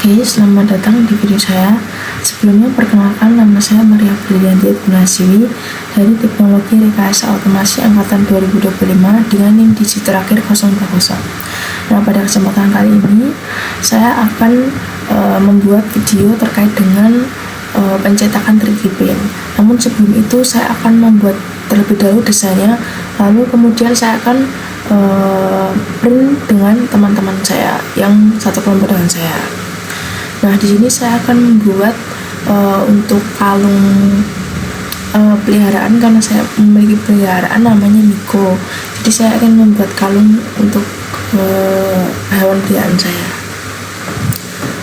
Oke, selamat datang di video saya. Sebelumnya perkenalkan, nama saya Maria Brilianti Gunasiwi dari Teknologi Rekayasa Otomasi Angkatan 2025 dengan NIM digit terakhir 040. Nah, pada kesempatan kali ini saya akan membuat video terkait dengan pencetakan 3D print. Namun sebelum itu saya akan membuat terlebih dahulu desainnya, lalu kemudian saya akan print dengan teman-teman saya yang satu kelompok dengan saya. Nah, di sini saya akan membuat untuk kalung peliharaan, karena saya memiliki peliharaan namanya Miko. Jadi saya akan membuat kalung untuk hewan peliharaan saya.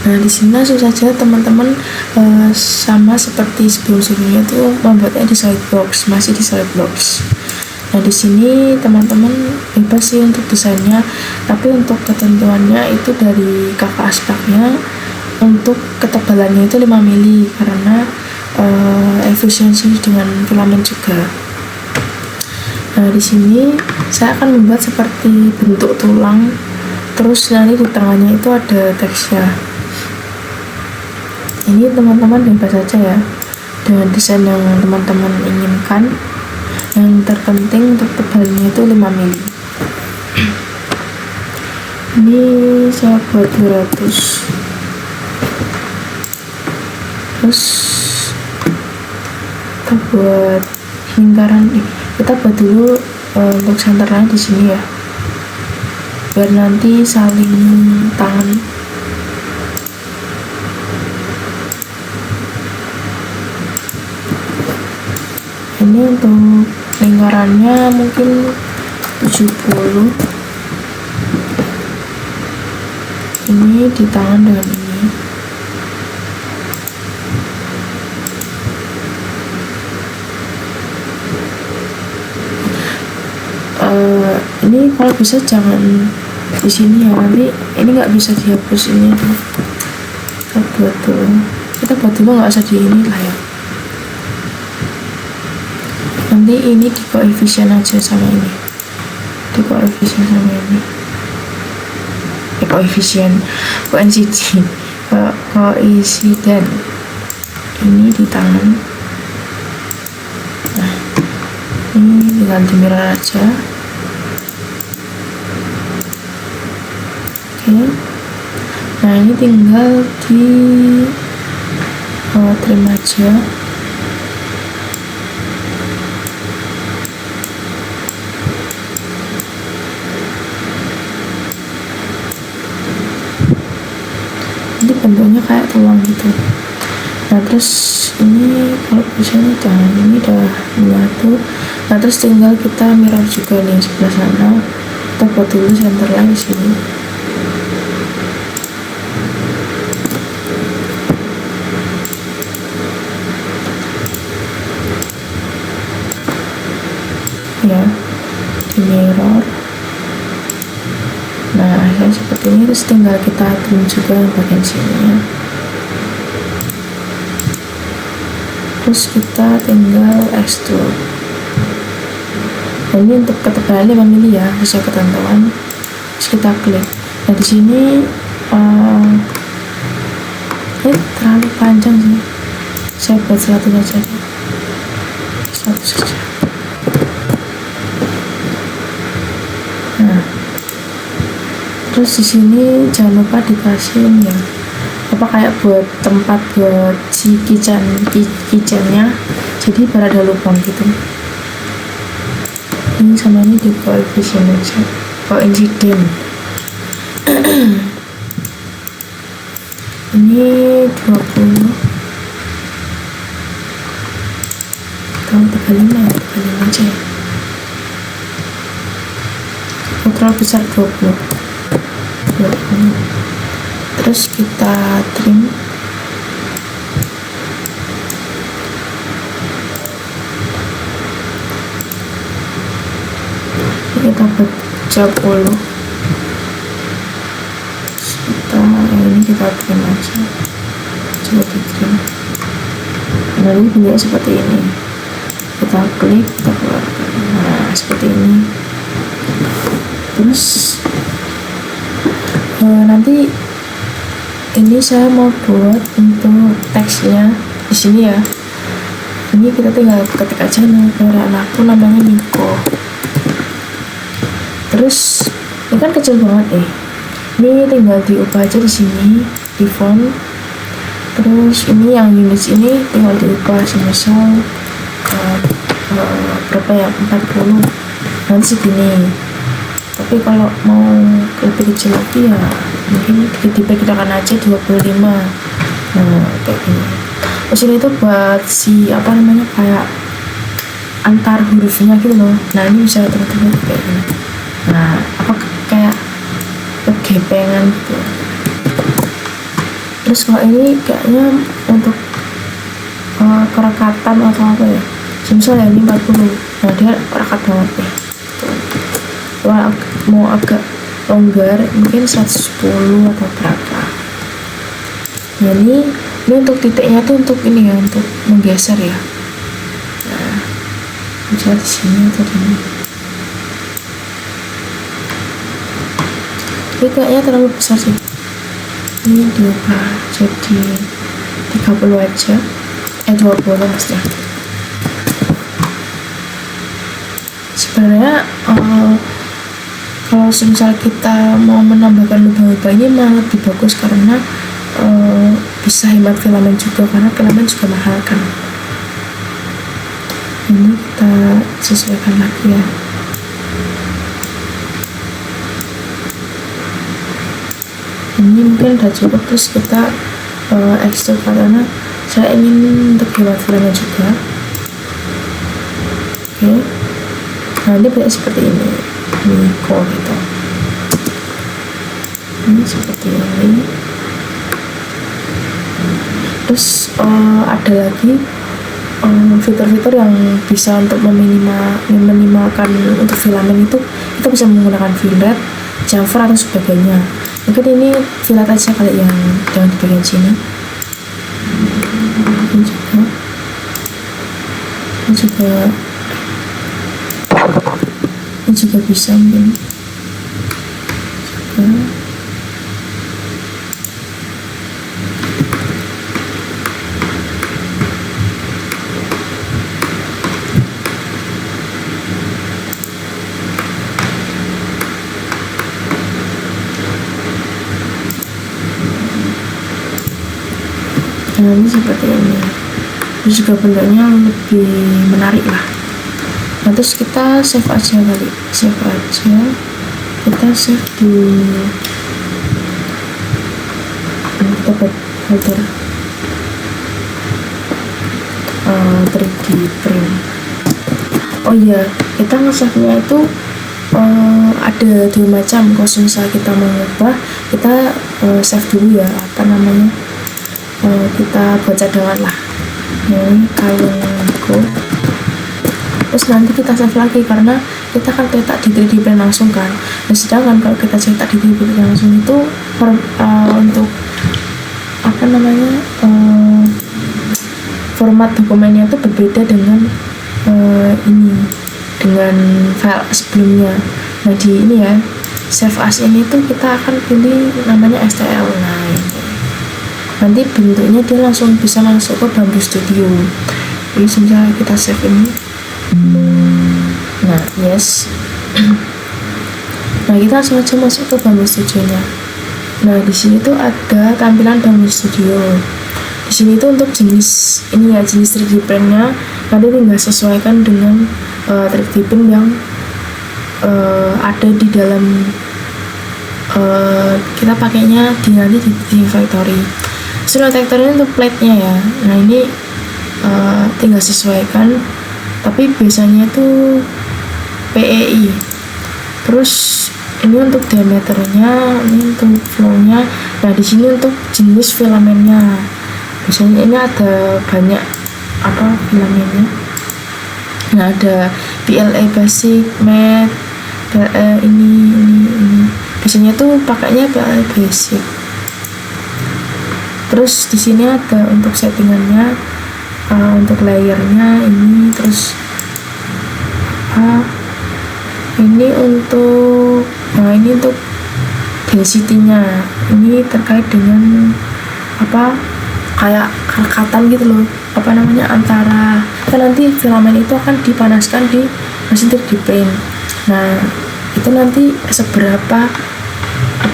Nah, di sini langsung saja teman-teman, sama seperti sebelum-sebelumnya itu membuatnya di SolidWorks, masih di SolidWorks. Nah, di sini teman-teman bebas sih untuk desainnya, tapi untuk ketentuannya itu dari kakak aspeknya. Untuk ketebalannya itu 5 mili karena efisiensi dengan filament juga. Nah, di sini saya akan membuat seperti bentuk tulang, terus nanti di tengahnya itu ada teksnya. Ini teman-teman bebas saja ya dengan desain yang teman-teman inginkan. Yang terpenting untuk tebalnya itu 5 mili. Ini saya buat 200. Terus kita buat lingkaran, kita buat dulu untuk senternya di sini ya, biar nanti saling tangan. Ini untuk lingkarannya mungkin 70. Ini di tangan dengan ini. Ini kalau bisa jangan di sini ya, nanti ini nggak bisa dihapus ini tuh. Kita buat dulu nggak usah di ini lah ya. Nanti ini di koefisien aja sama ini, di koefisien sama ini, koefisien ini di tangan. Nah, ini tinggal di mirror aja. Oke. Nah, ini tinggal di trim aja. Ini bentuknya kayak tulang gitu. Nah, terus ini kalau bisa nih tangan ini udah menyatu. Nah, terus tinggal kita mirror juga nih sebelah sana. Kita buat dulu center line di sini. Ya, di mirror. Nah, hasilnya seperti ini. Terus tinggal kita trim juga bagian sini ya. Terus kita tinggal extrude. Nah, ini untuk ketebalan 5 mili ya, sesuai ketentuan. Terus kita klik. Nah, di sini terlalu panjang sih. Saya buat 100 aja deh. 100 saja. Nah, terus di sini jangan lupa dikasih ini ya, apa kayak buat tempat buat si kitchennya, jadi biar ada lubang gitu. Ini sama ini di koefisien aja, koinsiden. Ini 20 atau 35 ya, 35 aja ya. Terlalu besar 20. Terus kita trim. Kita buat 30. Ini kita trim aja, coba di trim. Nah, ini bentuknya seperti ini. Kita klik, kita keluarkan. Nah, seperti ini. Terus nanti ini saya mau buat untuk teksnya di sini ya. Ini kita tinggal ketik aja nama peran aku, namanya Miko. Terus ini kan kecil banget nih. Ini tinggal diubah aja di sini di font. Terus ini yang units ini tinggal diubah semisal berapa ya, 40 nanti segini. Tapi kalau mau lebih kecil lagi ya mungkin diperkirakan aja 25. Nah kayak gini. Terus ini tuh buat si apa namanya, kayak antar hurufnya gitu loh. Nah ini bisa teman-teman kayak gini. Nah apa kayak kegepengan gitu. Terus kalau ini kayaknya untuk kerekatan atau apa ya, misalnya ini 40. Nah dia rekat banget nih. Kalau mau agak longgar mungkin 110 atau berapa. Nah ini untuk titiknya tuh untuk ini ya, untuk menggeser ya. Nah misalnya di sini atau di sini. Ini kayaknya terlalu besar sih. Ini diubah jadi 30 aja. 20 maksudnya. Sebenarnya kalau misal kita mau menambahkan lubang-lubang ini malah lebih bagus karena bisa hemat filamen juga, karena filamen juga mahal kan. Ini kita sesuaikan lagi ya. Ini mungkin udah cukup. Terus kita extrude karena saya ingin untuk hemat filamen juga. Oke. Nah ini bentuknya seperti ini. Miko gitu. Ini seperti ini. Terus ada lagi fitur-fitur yang bisa untuk meminimalkan untuk filamen itu. Kita bisa menggunakan fillet, chamfer atau sebagainya. Mungkin ini fillet aja kali yang di bagian sini. Ini juga bisa mungkin juga. Nah ini seperti ini. Ini juga bentuknya lebih menarik lah. Nah terus kita save aja kali. Save aja. Kita save di kita buat folder 3D print. Oh iya, kita nge-save-nya itu ada dua macam. Kalau misalnya kita mau ngubah, kita save dulu ya, apa namanya, kita buat cadangan lah. Ini kalungku. Terus nanti kita save lagi karena kita kan cetak di 3D print langsung kan. Nah, sedangkan kalau kita cetak di 3D print langsung itu untuk apa namanya, format dokumennya itu berbeda dengan ini, dengan file sebelumnya. Nah di ini ya, save as ini tuh kita akan pilih namanya STL. Nah ini nanti bentuknya dia langsung bisa masuk ke Bamboo Studio. Jadi misalnya kita save ini, nah yes, nah kita langsung aja masuk ke Bamboo Studio nya. Nah di sini tuh ada tampilan Bamboo Studio. Di sini tuh untuk jenis ini ya, jenis 3D print-nya nanti tinggal sesuaikan dengan 3D print yang ada di dalam kita pakainya nanti di factory. Sudah factory untuk plate-nya ya. Nah ini tinggal sesuaikan, tapi biasanya itu PEI. Terus ini untuk diameternya, ini untuk flow-nya. Nah di sini untuk jenis filamennya. Biasanya ini ada banyak apa filamennya. Nah ada PLA basic, matte, PLA ini. Biasanya tuh pakainya PLA basic. Terus di sini ada untuk settingannya, untuk layernya ini. Terus ini untuk, nah ini untuk density-nya. Ini terkait dengan kayak kerekatan gitu loh, antara kan nanti filamen itu akan dipanaskan di mesin 3D print. Nah itu nanti seberapa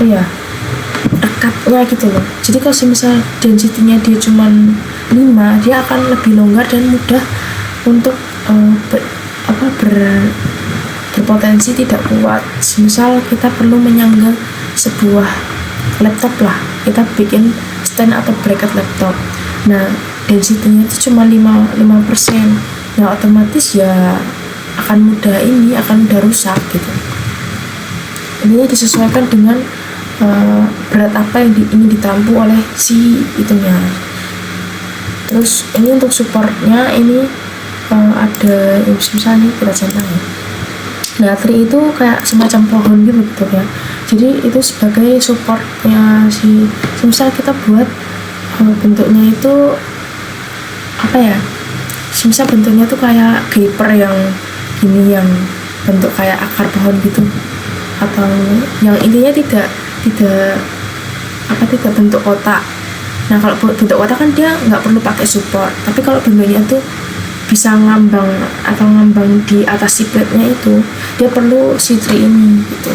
rekatnya gitu loh. Jadi kalau misal density-nya dia cuman 5, dia akan lebih longgar dan mudah untuk berpotensi tidak kuat. Misal kita perlu menyangga sebuah laptop lah, kita bikin stand atau bracket laptop. Nah density-nya itu cuma 5%. Nah otomatis ya akan mudah rusak gitu. Ini disesuaikan dengan berat apa yang ingin ditampu oleh si itunya. Terus ini untuk supportnya ini ada misalnya kita centang ya. Nah tree itu kayak semacam pohon gitu ya. Jadi itu sebagai supportnya si misal kita buat bentuknya itu misal bentuknya tuh kayak creeper yang gini, yang bentuk kayak akar pohon gitu, atau yang intinya tidak bentuk kotak. Nah kalau bentuk kotak kan dia nggak perlu pakai support, tapi kalau bentuknya tuh bisa ngambang di atas si plate-nya itu, dia perlu si tree ini gitu.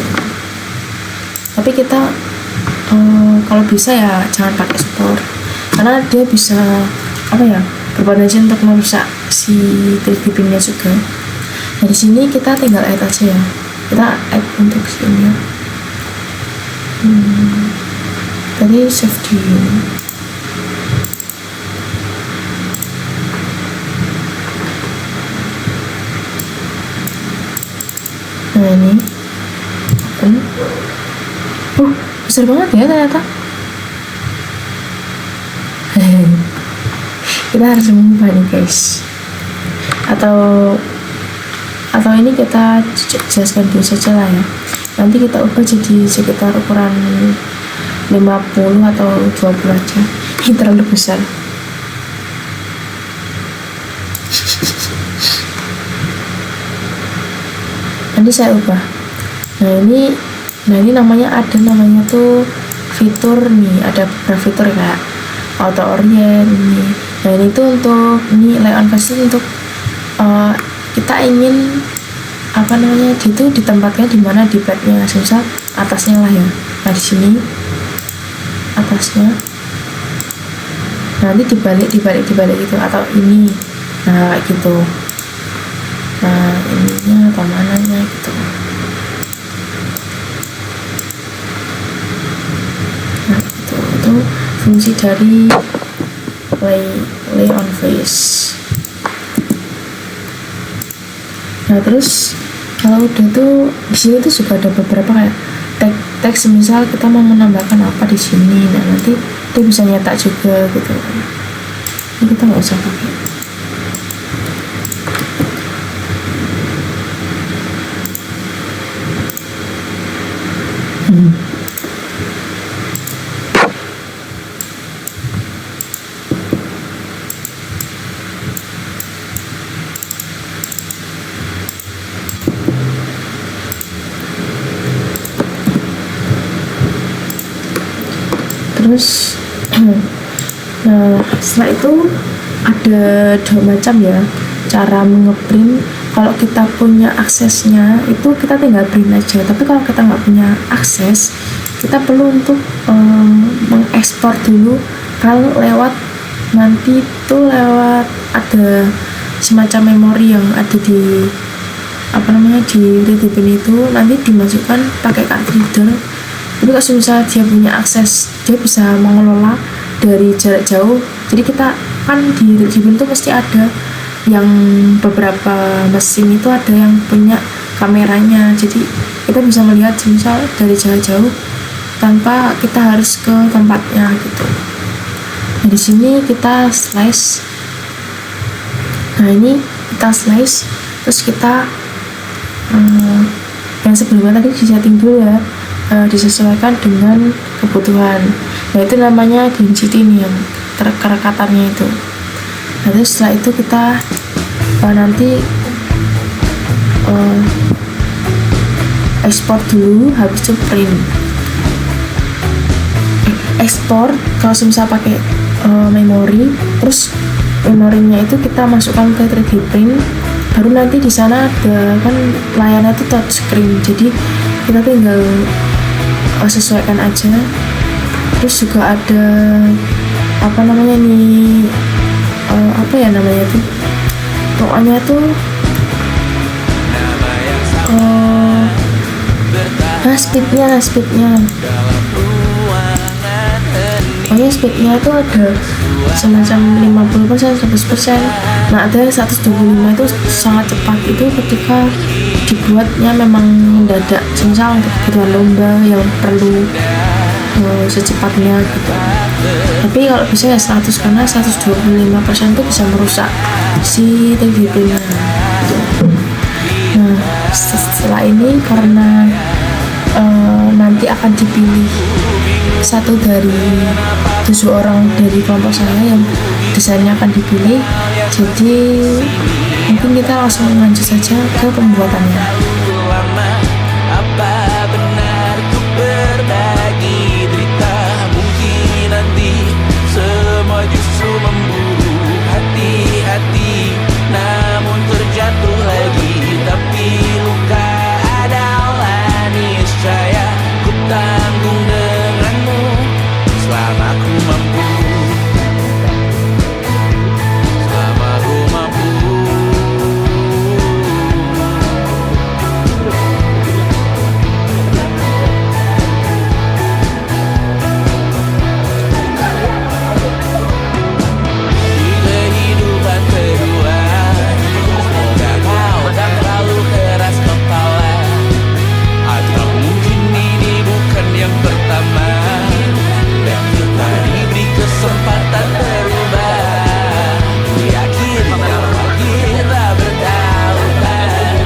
Tapi kita kalau bisa ya jangan pakai support, karena dia bisa berpotensi untuk merusak si 3D print-nya juga. Nah di sini kita tinggal add aja ya, kita add untuk sini ya. Tadi save di nah ini besar banget ya ternyata. Kita harus mengubah nih guys, atau ini kita jelaskan dulu saja lah ya. Nanti kita ubah jadi sekitar ukuran 50 atau 20 aja. Ini terlalu besar. Nanti saya ubah. Nah ini namanya tuh fitur nih, ada beberapa fitur kayak auto orient ini. Nah ini tuh untuk layout versi untuk kita ingin dia tuh ditempatkan di mana di padnya, misal atasnya lah ya. Nah di sini atasnya, nanti dibalik gitu, atau ini kayak gitu. Nah ininya atau mananya gitu. Nah itu fungsi dari lay on face. Nah terus kalau udah tuh di sini tuh juga ada beberapa kayak teks, misal kita mau menambahkan apa di sini. Nah nanti dia bisa nyetak juga gitu. Ini kita nggak usah pakai. Terus nah setelah itu ada dua macam ya cara mengeprint. Kalau kita punya aksesnya itu kita tinggal print aja, tapi kalau kita nggak punya akses, kita perlu untuk mengekspor dulu kalau lewat ada semacam memori yang ada di di 3D print itu, nanti dimasukkan pakai card reader. Tapi kalau misalnya dia punya akses, dia bisa mengelola dari jarak jauh. Jadi kita kan di 3D print itu mesti ada yang beberapa mesin itu ada yang punya kameranya, jadi kita bisa melihat misal dari jarak jauh tanpa kita harus ke tempatnya gitu. Nah di sini kita slice. Nah ini kita slice, terus kita yang sebelumnya tadi disetting dulu ya, disesuaikan dengan kebutuhan. Nah itu namanya density nih, yang kerekatannya itu. Nah terus setelah itu kita nanti ekspor dulu, habis itu print. ekspor kalau misal pakai memori, terus memorinya itu kita masukkan ke 3D print, baru nanti di sana ada kan layarnya itu touch screen, jadi kita tinggal sesuaikan aja. Terus juga ada apa namanya nih, apa ya namanya tuh, pokoknya tuh speednya pokoknya speednya itu ada semacam 50%, 100%. Nah ada 125 itu sangat cepat, itu ketika dibuatnya memang mendadak, misal untuk kebutuhan lomba yang perlu secepatnya gitu. Tapi kalau bisa ya 100, karena 125% itu bisa merusak si 3D printnya gitu. Nah setelah ini karena nanti akan dipilih satu dari 7 orang dari kelompok saya yang desainnya akan dipilih, jadi mungkin kita langsung lanjut saja ke pembuatannya. Namun terjatuh lagi, tapi luka adalah niscaya. Ku tanggung denganmu selama ku mampu, selama ku mampu. Di kehidupan kedua, semoga kau tak terlalu keras kepala. Atau mungkin ini bukan yang pertama, dan kita diberi kesempatan berubah. Yakin bahwa kita bertautan,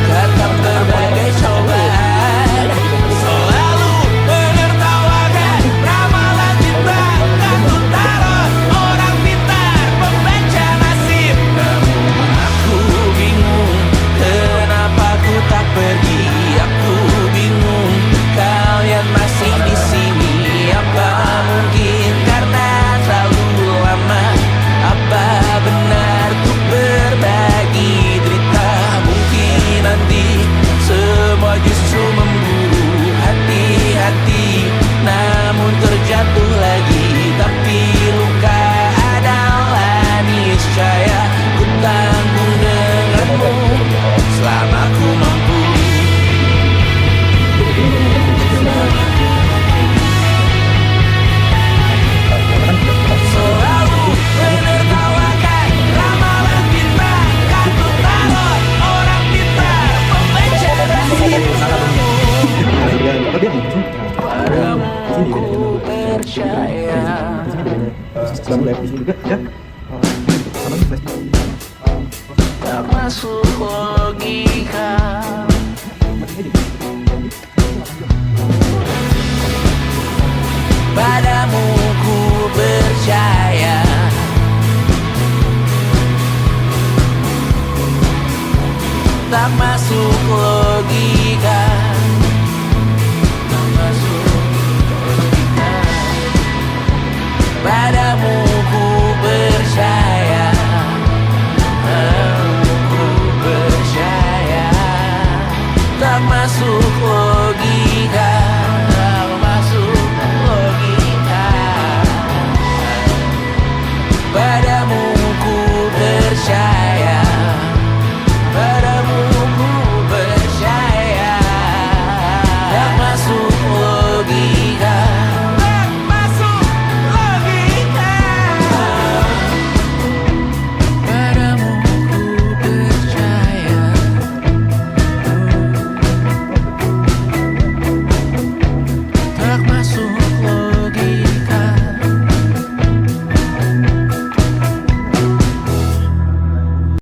kata berbagai cobaan selalu menertawakan ramalan cinta. Kan ku taruh orang pintar membaca nasib, namun aku bingung kenapa ku tak pergi. Aku bingung kalian masih di sini. Apa mungkin karena terlalu lama? Apa benar ku berbagi derita? Mungkin nanti semua justru memburu. Hati-hati, namun terjatuh lagi, tapi luka adalah niscaya. Ku tanggung denganmu selama ku mampu. Selalu menertawakan ramalan cinta. Kan ku taruh orang pintar membaca nasib. Padamu ku percaya. Tak masuk logika. Padamu ku percaya. Tak masuk logika. Tak masuk logika. Padamu